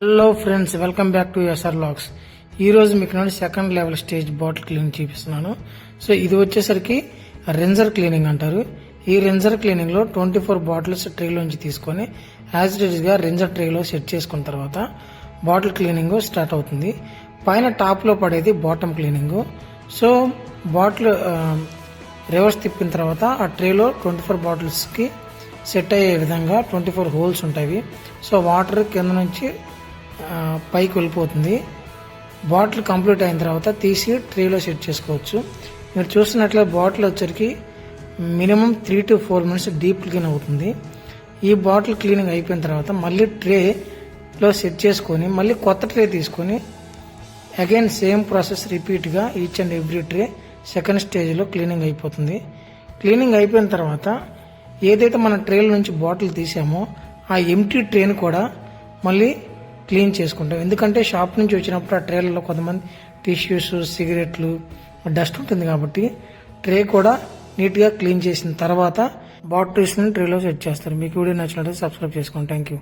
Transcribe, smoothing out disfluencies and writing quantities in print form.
Hello friends, welcome back to SR logs. ఈ రోజు మీకు నేను second level stage bottle cleaning చూపిస్తున్నాను. సో ఇది వచ్చేసరికి రెన్జర్ క్లీనింగ్ అంటారు. ఈ రెన్జర్ క్లీనింగ్ లో 24 బాటిల్స్ ట్రేలోంచి తీసుకొని యాజ్ ఇట్ ఈస్ గా రెన్జర్ ట్రేలో సెట్ చేసుకున్న తర్వాత బాటిల్ క్లీనింగ్ స్టార్ట్ అవుతుంది. పైన టాప్ లో పడేది bottom cleaning. So bottle reverse తిప్పిన తర్వాత ఆ ట్రేలో 24 బాటిల్స్ కి సెట్ అయ్యే విధంగా 24 హోల్స్ ఉంటాయి. సో వాటర్ కింద నుంచి పైకి వెళ్ళిపోతుంది. బాటిల్ కంప్లీట్ అయిన తర్వాత తీసి ట్రేలో సెట్ చేసుకోవచ్చు. మీరు చూస్తున్నట్లే బాటిల్ వచ్చరికి minimum 3 to 4 minutes deep clean అవుతుంది. ఈ బాటిల్ క్లీనింగ్ అయిపోయిన తర్వాత మళ్ళీ ట్రేలో సెట్ చేసుకొని మళ్ళీ కొత్త ట్రే తీసుకొని అగైన్ సేమ్ ప్రాసెస్ రిపీట్గా each and every tray second స్టేజ్లో క్లీనింగ్ అయిపోతుంది. క్లీనింగ్ అయిపోయిన తర్వాత ఏదైతే మన ట్రేల నుంచి బాటిల్ తీసామో ఆ ఎంటీ ట్రేని కూడా మళ్ళీ క్లీన్ చేసుకుంటాం. ఎందుకంటే షాప్ నుంచి వచ్చినప్పుడు ఆ ట్రేలలో కొంతమంది టిష్యూస్, సిగరెట్లు, డస్ట్ ఉంటుంది కాబట్టి ట్రే కూడా నీట్గా క్లీన్ చేసిన తర్వాత బాటిల్స్ని ట్రేలో సెట్ చేస్తారు. మీకు వీడియో నచ్చినట్లయితే సబ్స్క్రైబ్ చేసుకోండి. Thank you.